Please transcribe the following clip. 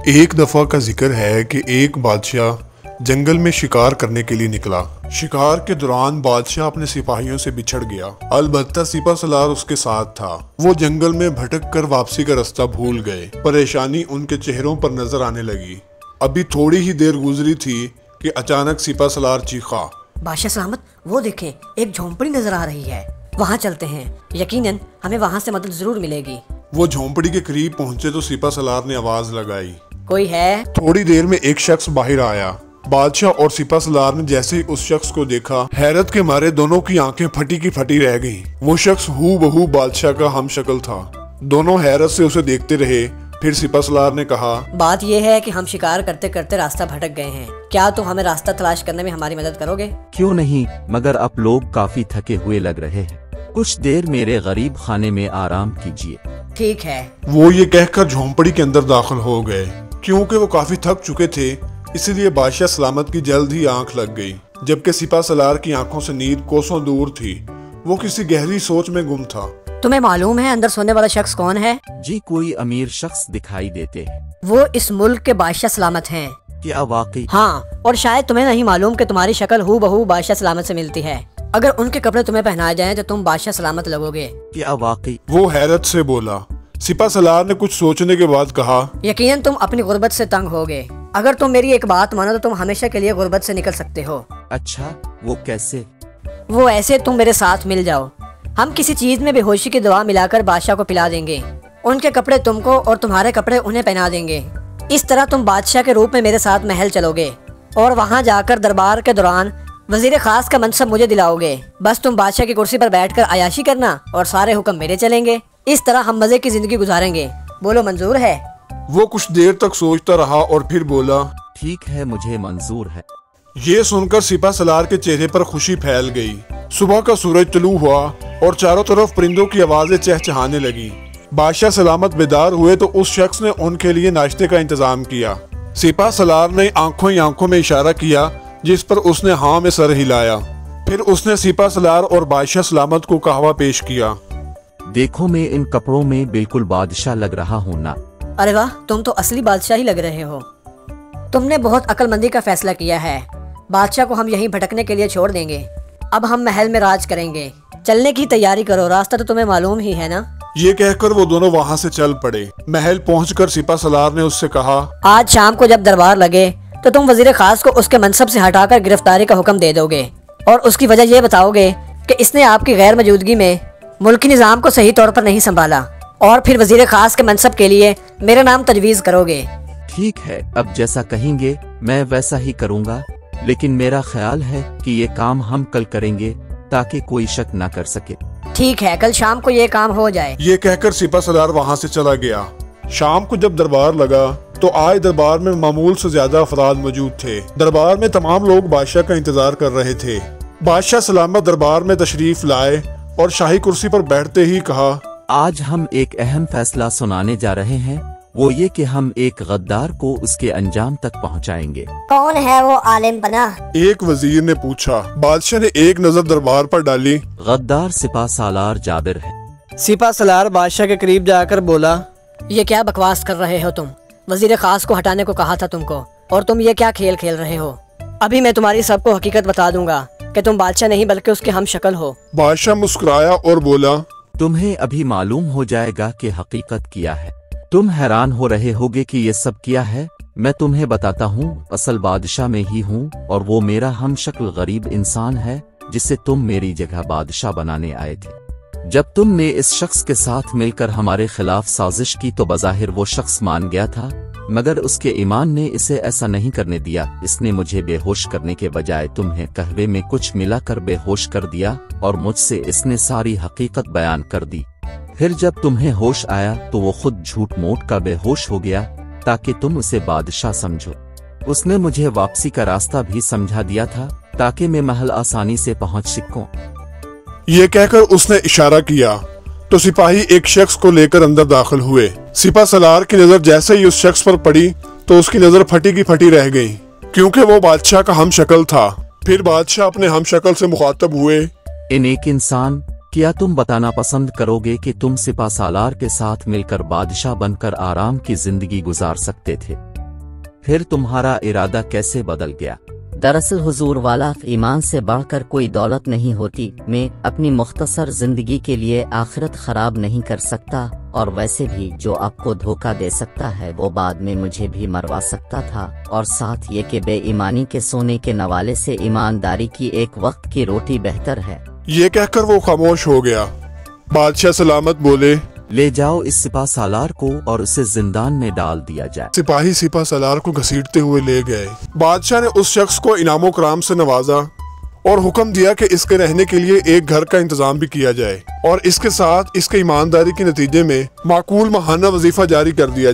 एक दफा का जिक्र है कि एक बादशाह जंगल में शिकार करने के लिए निकला। शिकार के दौरान बादशाह अपने सिपाहियों से बिछड़ गया। अलबत्ता सिपा सलार उसके साथ था। वो जंगल में भटक कर वापसी का रास्ता भूल गए। परेशानी उनके चेहरों पर नजर आने लगी। अभी थोड़ी ही देर गुजरी थी कि अचानक सिपा सलार चीखा, बादशाह सलामत, वो देखें, एक झोंपड़ी नजर आ रही है। वहाँ चलते हैं, यकीनन हमें वहाँ से मदद जरूर मिलेगी। वो झोंपड़ी के करीब पहुंचे तो सिपा सलार ने आवाज लगाई, कोई है? थोड़ी देर में एक शख्स बाहर आया। बादशाह और सिपा सलार ने जैसे ही उस शख्स को देखा, हैरत के मारे दोनों की आंखें फटी की फटी रह गईं। वो शख्स हूबहू बादशाह का हमशक्ल था। दोनों हैरत से उसे देखते रहे। फिर सिपा सलार ने कहा, बात यह है कि हम शिकार करते करते रास्ता भटक गए हैं। क्या तुम हमें रास्ता तलाश करने में हमारी मदद करोगे? क्यों नहीं, मगर आप लोग काफी थके हुए लग रहे हैं। कुछ देर मेरे गरीब खाने में आराम कीजिए। ठीक है। वो ये कहकर झोंपड़ी के अंदर दाखिल हो गए। क्योंकि वो काफी थक चुके थे, इसलिए बादशाह सलामत की जल्द ही आंख लग गई। जबकि सिपा सलार की आंखों से नींद कोसों दूर थी। वो किसी गहरी सोच में गुम था। तुम्हें मालूम है अंदर सोने वाला शख्स कौन है? जी, कोई अमीर शख्स दिखाई देते हैं। वो इस मुल्क के बादशाह सलामत हैं। क्या वाकई? हाँ, और शायद तुम्हें नहीं मालूम कि तुम्हारी शक्ल हूबहू बादशाह सलामत से मिलती है। अगर उनके कपड़े तुम्हें पहनाए जाएं तो तुम बादशाह सलामत लगोगे। क्या वाकई? वो हैरत से बोला। सिपा सलार ने कुछ सोचने के बाद कहा, यकीनन तुम अपनी गुर्बत से तंग होगे। अगर तुम मेरी एक बात मानो तो तुम हमेशा के लिए गुर्बत से निकल सकते हो। अच्छा, वो कैसे? वो ऐसे, तुम मेरे साथ मिल जाओ। हम किसी चीज में बेहोशी की दवा मिलाकर बादशाह को पिला देंगे। उनके कपड़े तुमको और तुम्हारे कपड़े उन्हें पहना देंगे। इस तरह तुम बादशाह के रूप में मेरे साथ महल चलोगे और वहाँ जाकर दरबार के दौरान वजीर खास का मनसब मुझे दिलाओगे। बस तुम बादशाह की कुर्सी पर बैठकर अयाशी करना और सारे हुक्म मेरे चलेंगे। इस तरह हम मजे की जिंदगी गुजारेंगे। बोलो, मंजूर है? वो कुछ देर तक सोचता रहा और फिर बोला, ठीक है, मुझे मंजूर है। ये सुनकर सिपा सलार के चेहरे पर खुशी फैल गई। सुबह का सूरज तुलू हुआ और चारों तरफ परिंदों की आवाजें चहचहाने लगी। बादशाह सलामत बेदार हुए तो उस शख्स ने उनके लिए नाश्ते का इंतजाम किया। सिपा सलार ने आंखों ही आंखों में इशारा किया, जिस पर उसने हाँ में सर हिलाया। फिर उसने सिपा सलार और बादशाह सलामत को कहवा पेश किया। देखो, मैं इन कपड़ों में बिल्कुल बादशाह लग रहा हूँ ना? अरे वाह, तुम तो असली बादशाह ही लग रहे हो। तुमने बहुत अक्लमंदी का फैसला किया है। बादशाह को हम यहीं भटकने के लिए छोड़ देंगे। अब हम महल में राज करेंगे। चलने की तैयारी करो, रास्ता तो तुम्हें मालूम ही है ना? ये कहकर वो दोनों वहाँ से चल पड़े। महल पहुंचकर सिपा सलार ने उससे कहा, आज शाम को जब दरबार लगे तो तुम वजीर खास को उसके मनसब से हटाकर गिरफ्तारी का हुक्म दे दोगे और उसकी वजह ये बताओगे कि इसने आपकी गैर मौजूदगी में मुल्की निजाम को सही तौर पर नहीं संभाला, और फिर वजीर खास के मनसब के लिए मेरा नाम तजवीज करोगे। ठीक है, अब जैसा कहेंगे मैं वैसा ही करूँगा, लेकिन मेरा ख्याल है कि ये काम हम कल करेंगे ताकि कोई शक न कर सके। ठीक है, कल शाम को ये काम हो जाए। ये कहकर सिपा सलार वहाँ से चला गया। शाम को जब दरबार लगा तो आज दरबार में मामूल से ज्यादा अफराद मौजूद थे। दरबार में तमाम लोग बादशाह का इंतजार कर रहे थे। बादशाह सलामत दरबार में तशरीफ लाए और शाही कुर्सी पर बैठते ही कहा, आज हम एक अहम फैसला सुनाने जा रहे हैं। वो ये कि हम एक गद्दार को उसके अंजाम तक पहुंचाएंगे। कौन है वो आलिम बना? एक वजीर ने पूछा। बादशाह ने एक नजर दरबार पर डाली। गद्दार सिपा सालार जाबिर है। सिपा सलार बादशाह के करीब जाकर बोला, ये क्या बकवास कर रहे हो तुम? वजीर खास को हटाने को कहा था तुमको, और तुम ये क्या खेल खेल रहे हो? अभी मैं तुम्हारी सबको हकीकत बता दूंगा कि तुम बादशाह नहीं बल्कि उसके हम शक्ल हो। बादशाह मुस्कुराया और बोला, तुम्हें अभी मालूम हो जाएगा कि हकीकत क्या है। तुम हैरान हो रहे होगे कि ये सब क्या है। मैं तुम्हें बताता हूँ, असल बादशाह में ही हूँ और वो मेरा हम शक्ल गरीब इंसान है जिसे तुम मेरी जगह बादशाह बनाने आए थे। जब तुमने इस शख्स के साथ मिलकर हमारे खिलाफ साजिश की तो बज़ाहिर वो शख्स मान गया था, मगर उसके ईमान ने इसे ऐसा नहीं करने दिया। इसने मुझे बेहोश करने के बजाय तुम्हें कहवे में कुछ मिलाकर बेहोश कर दिया और मुझसे इसने सारी हकीकत बयान कर दी। फिर जब तुम्हें होश आया तो वो खुद झूठ मूठ का बेहोश हो गया ताकि तुम उसे बादशाह समझो। उसने मुझे वापसी का रास्ता भी समझा दिया था ताकि मैं महल आसानी से पहुंच सकूं। ये कहकर उसने इशारा किया तो सिपाही एक शख्स को लेकर अंदर दाखिल हुए। सिपा सलार की नजर जैसे ही उस शख्स पर पड़ी तो उसकी नजर फटी की फटी रह गई, क्योंकि वो बादशाह का हम शक्ल था। फिर बादशाह अपने हम शक्ल से मुखातब हुए, इन एक इंसान, क्या तुम बताना पसंद करोगे कि तुम सिपा सालार के साथ मिलकर बादशाह बनकर आराम की जिंदगी गुजार सकते थे? फिर तुम्हारा इरादा कैसे बदल गया? दरअसल हुजूर वाला, ईमान से बढ़कर कोई दौलत नहीं होती। मैं अपनी मुख्तसर जिंदगी के लिए आखिरत खराब नहीं कर सकता, और वैसे भी जो आपको धोखा दे सकता है वो बाद में मुझे भी मरवा सकता था। और साथ ये कि बेईमानी के सोने के नवाले से ईमानदारी की एक वक्त की रोटी बेहतर है। ये कहकर वो खामोश हो गया। बादशाह सलामत बोले, ले जाओ इस सिपा सालार को और उसे जिंदान में डाल दिया जाए। सिपाही सिपा सालार को घसीटते हुए ले गए। बादशाह ने उस शख्स को इनामो कराम से नवाजा और हुक्म दिया कि इसके रहने के लिए एक घर का इंतजाम भी किया जाए और इसके साथ इसके ईमानदारी के नतीजे में माकूल माहाना वजीफा जारी कर दिया।